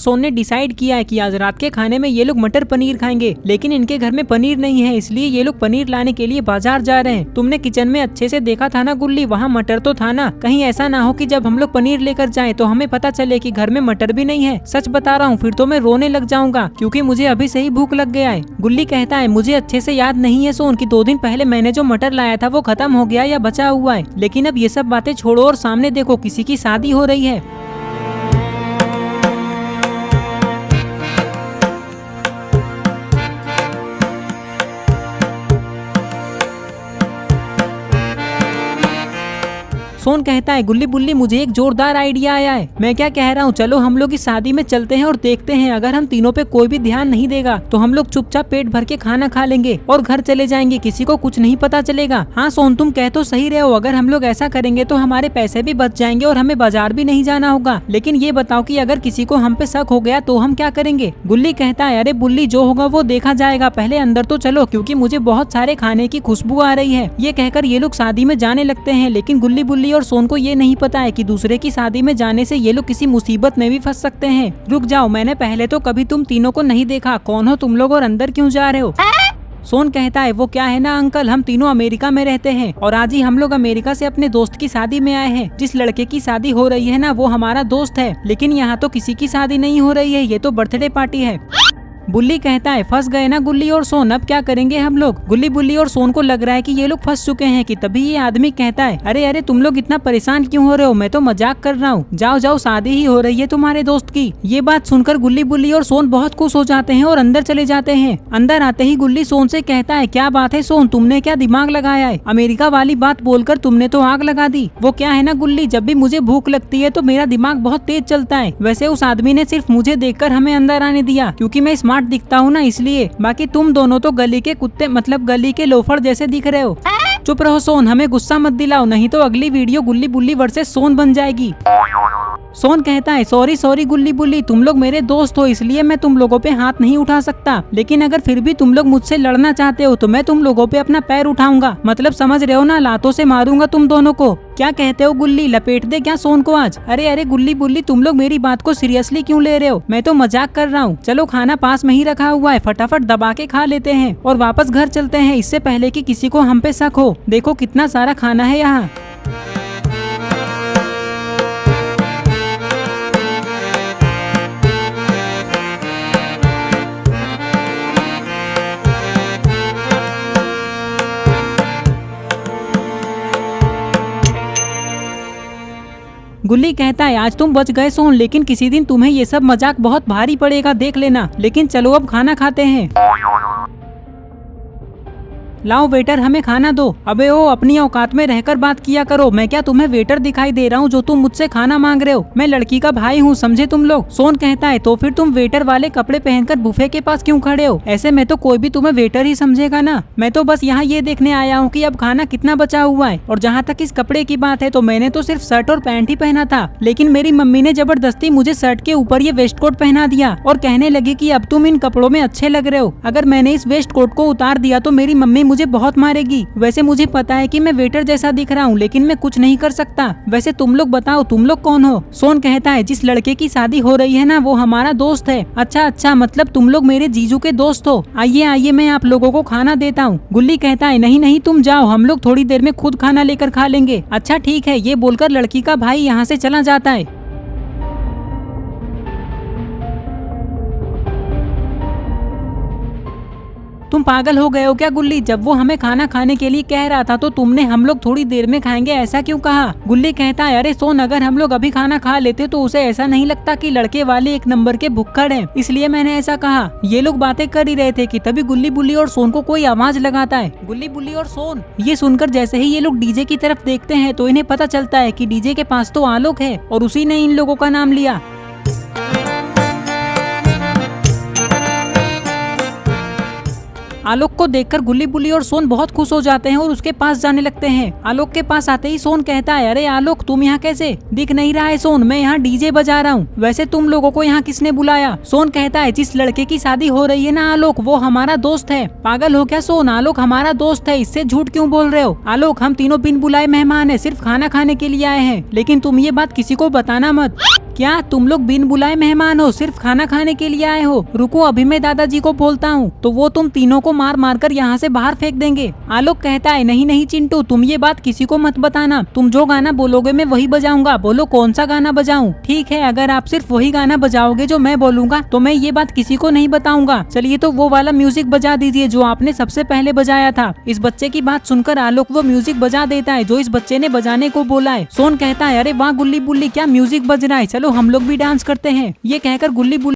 सोन ने डिसाइड किया है कि आज रात के खाने में ये लोग मटर पनीर खाएंगे, लेकिन इनके घर में पनीर नहीं है, इसलिए ये लोग पनीर लाने के लिए बाजार जा रहे हैं। तुमने किचन में अच्छे से देखा था ना गुल्ली, वहाँ मटर तो था ना? कहीं ऐसा ना हो कि जब हम लोग पनीर लेकर जाएं तो हमें पता चले कि घर में मटर भी नहीं है। सच बता रहा हूँ, फिर तो मैं रोने लग जाऊंगा क्योंकि मुझे अभी से ही भूख लग गया है। गुल्ली कहता है मुझे अच्छे से याद नहीं है सोन कि 2 दिन पहले मैंने जो मटर लाया था वो खत्म हो गया या बचा हुआ है। लेकिन अब ये सब बातें छोड़ो और सामने देखो, किसी की शादी हो रही है। सोन कहता है गुल्ली बुल्ली मुझे एक जोरदार आइडिया आया है। मैं क्या कह रहा हूँ, चलो हम लोग इस शादी में चलते हैं और देखते हैं, अगर हम तीनों पे कोई भी ध्यान नहीं देगा तो हम लोग चुपचाप पेट भर के खाना खा लेंगे और घर चले जाएंगे, किसी को कुछ नहीं पता चलेगा। हाँ सोन तुम कह तो सही रहे हो, अगर हम लोग ऐसा करेंगे तो हमारे पैसे भी बच जाएंगे और हमें बाजार भी नहीं जाना होगा। लेकिन ये बताओ कि अगर किसी को हम पे शक हो गया तो हम क्या करेंगे? गुल्ली कहता है अरे बुल्ली जो होगा वो देखा जाएगा, पहले अंदर तो चलो क्योंकि मुझे बहुत सारे खाने की खुशबू आ रही है। ये कहकर ये लोग शादी में जाने लगते हैं, लेकिन गुल्ली बुल्ली और सोन को ये नहीं पता है कि दूसरे की शादी में जाने से ये लोग किसी मुसीबत में भी फंस सकते हैं। रुक जाओ, मैंने पहले तो कभी तुम तीनों को नहीं देखा, कौन हो तुम लोग और अंदर क्यों जा रहे हो? सोन कहता है वो क्या है ना अंकल, हम तीनों अमेरिका में रहते हैं और आज ही हम लोग अमेरिका से अपने दोस्त की शादी में आए हैं। जिस लड़के की शादी हो रही है ना वो हमारा दोस्त है, लेकिन यहाँ तो किसी की शादी नहीं हो रही है, ये तो बर्थडे पार्टी है। बुल्ली कहता है फंस गए ना गुल्ली और सोन, अब क्या करेंगे हम लोग? गुल्ली बुल्ली और सोन को लग रहा है कि ये लोग फंस चुके हैं कि तभी ये आदमी कहता है अरे अरे तुम लोग इतना परेशान क्यों हो रहे हो, मैं तो मजाक कर रहा हूँ, जाओ जाओ शादी ही हो रही है तुम्हारे दोस्त की। ये बात सुनकर गुल्ली बुल्ली और सोन बहुत खुश हो जाते हैं और अंदर चले जाते हैं। अंदर आते ही गुल्ली सोन से कहता है क्या बात है सोन, तुमने क्या दिमाग लगाया है? अमेरिका वाली बात बोलकर तुमने तो आग लगा दी। वो क्या है ना गुल्ली, जब भी मुझे भूख लगती है तो मेरा दिमाग बहुत तेज चलता है। वैसे उस आदमी ने सिर्फ मुझे देखकर हमें अंदर आने दिया क्योंकि मैं स्मार्ट दिखता हूँ ना, इसलिए। बाकी तुम दोनों तो गली के कुत्ते मतलब गली के लोफर जैसे दिख रहे हो। चुप रहो सोन, हमें गुस्सा मत दिलाओ, नहीं तो अगली वीडियो गुल्ली बुल्ली वर्सेस सोन बन जाएगी। सोन कहता है सॉरी सॉरी गुल्ली बुल्ली, तुम लोग मेरे दोस्त हो इसलिए मैं तुम लोगों पे हाथ नहीं उठा सकता, लेकिन अगर फिर भी तुम लोग मुझसे लड़ना चाहते हो तो मैं तुम लोगों पे अपना पैर उठाऊंगा, मतलब समझ रहे हो ना, लातों से मारूंगा तुम दोनों को। क्या कहते हो गुल्ली, लपेट दे क्या सोन को आज? अरे अरे गुल्ली बुल्ली तुम लोग मेरी बात को सीरियसली क्यों ले रहे हो? मैं तो मजाक कर रहा हूँ। चलो खाना पास में ही रखा हुआ है, फटाफट दबा के खा लेते हैं और वापस घर चलते हैं, इससे पहले कि किसी को हम पे शक हो। देखो कितना सारा खाना है यहाँ। गुल्ली कहता है आज तुम बच गए सोन, लेकिन किसी दिन तुम्हें ये सब मजाक बहुत भारी पड़ेगा, देख लेना। लेकिन चलो अब खाना खाते हैं। लाओ वेटर हमें खाना दो। अबे ओ अपनी औकात में रहकर बात किया करो, मैं क्या तुम्हें वेटर दिखाई दे रहा हूँ जो तुम मुझसे खाना मांग रहे हो? मैं लड़की का भाई हूँ, समझे तुम लोग? सोन कहता है तो फिर तुम वेटर वाले कपड़े पहनकर बुफे के पास क्यों खड़े हो? ऐसे में तो कोई भी तुम्हें वेटर ही समझेगा ना। मैं तो बस यहाँ ये देखने आया हूँ कि अब खाना कितना बचा हुआ है। और जहाँ तक इस कपड़े की बात है तो मैंने तो सिर्फ शर्ट और पैंट ही पहना था, लेकिन मेरी मम्मी ने जबरदस्ती मुझे शर्ट के ऊपर ये वेस्ट कोट पहना दिया और कहने लगी कि अब तुम इन कपड़ों में अच्छे लग रहे हो। अगर मैंने इस वेस्ट कोट को उतार दिया तो मेरी मम्मी मुझे बहुत मारेगी। वैसे मुझे पता है कि मैं वेटर जैसा दिख रहा हूँ, लेकिन मैं कुछ नहीं कर सकता। वैसे तुम लोग बताओ तुम लोग कौन हो? सोन कहता है जिस लड़के की शादी हो रही है ना वो हमारा दोस्त है। अच्छा अच्छा, मतलब तुम लोग मेरे जीजू के दोस्त हो। आइए आइए मैं आप लोगों को खाना देता हूँ। गुल्ली कहता है नहीं नहीं तुम जाओ, हम लोग थोड़ी देर में खुद खाना लेकर खा लेंगे। अच्छा ठीक है, ये बोलकर लड़की का भाई यहाँ से चला जाता है। तुम पागल हो गए हो क्या गुल्ली? जब वो हमें खाना खाने के लिए कह रहा था तो तुमने हम लोग थोड़ी देर में खाएंगे ऐसा क्यों कहा? गुल्ली कहता है अरे सोन, अगर हम लोग अभी खाना खा लेते तो उसे ऐसा नहीं लगता कि लड़के वाले एक नंबर के भुक्कड़ हैं, इसलिए मैंने ऐसा कहा। ये लोग बातें कर ही रहे थे कि तभी गुल्ली बुल्ली और सोन को कोई आवाज लगाता है। गुल्ली बुल्ली और सोन ये सुनकर जैसे ही ये लोग डीजे की तरफ देखते हैं तो इन्हें पता चलता है कि डीजे के पास तो आलोक है और उसी ने इन लोगों का नाम लिया। आलोक को देखकर गुल्ली बुल्ली और सोन बहुत खुश हो जाते हैं और उसके पास जाने लगते हैं। आलोक के पास आते ही सोन कहता है अरे आलोक तुम यहाँ कैसे? दिख नहीं रहा है सोन, मैं यहाँ डीजे बजा रहा हूँ। वैसे तुम लोगों को यहाँ किसने बुलाया? सोन कहता है जिस लड़के की शादी हो रही है ना आलोक, वो हमारा दोस्त है। पागल हो क्या सोन? आलोक हमारा दोस्त है, इससे झूठ क्यों बोल रहे हो? आलोक हम तीनों बिन बुलाए मेहमान है, सिर्फ खाना खाने के लिए आए हैं, लेकिन तुम ये बात किसी को बताना मत। क्या तुम लोग बिन बुलाए मेहमान हो, सिर्फ खाना खाने के लिए आए हो? रुको अभी मैं दादाजी को बोलता हूँ, तो वो तुम तीनों को मार मार कर यहाँ से बाहर फेंक देंगे। आलोक कहता है नहीं नहीं चिंटू, तुम ये बात किसी को मत बताना, तुम जो गाना बोलोगे मैं वही बजाऊंगा। बोलो कौन सा गाना बजाऊं? ठीक है, अगर आप सिर्फ वही गाना बजाओगे जो मैं बोलूंगा तो मैं ये बात किसी को नहीं बताऊंगा। चलिए तो वो वाला म्यूजिक बजा दीजिए जो आपने सबसे पहले बजाया था। इस बच्चे की बात सुनकर आलोक वो म्यूजिक बजा देता है जो इस बच्चे ने बजाने को बोला है। सोन कहता है अरे वाह गुल्ली बुल्ली, क्या म्यूजिक बज रहा है, चलो हम लोग भी डांस करते हैं। ये कहकर गुल्ली बुल्ली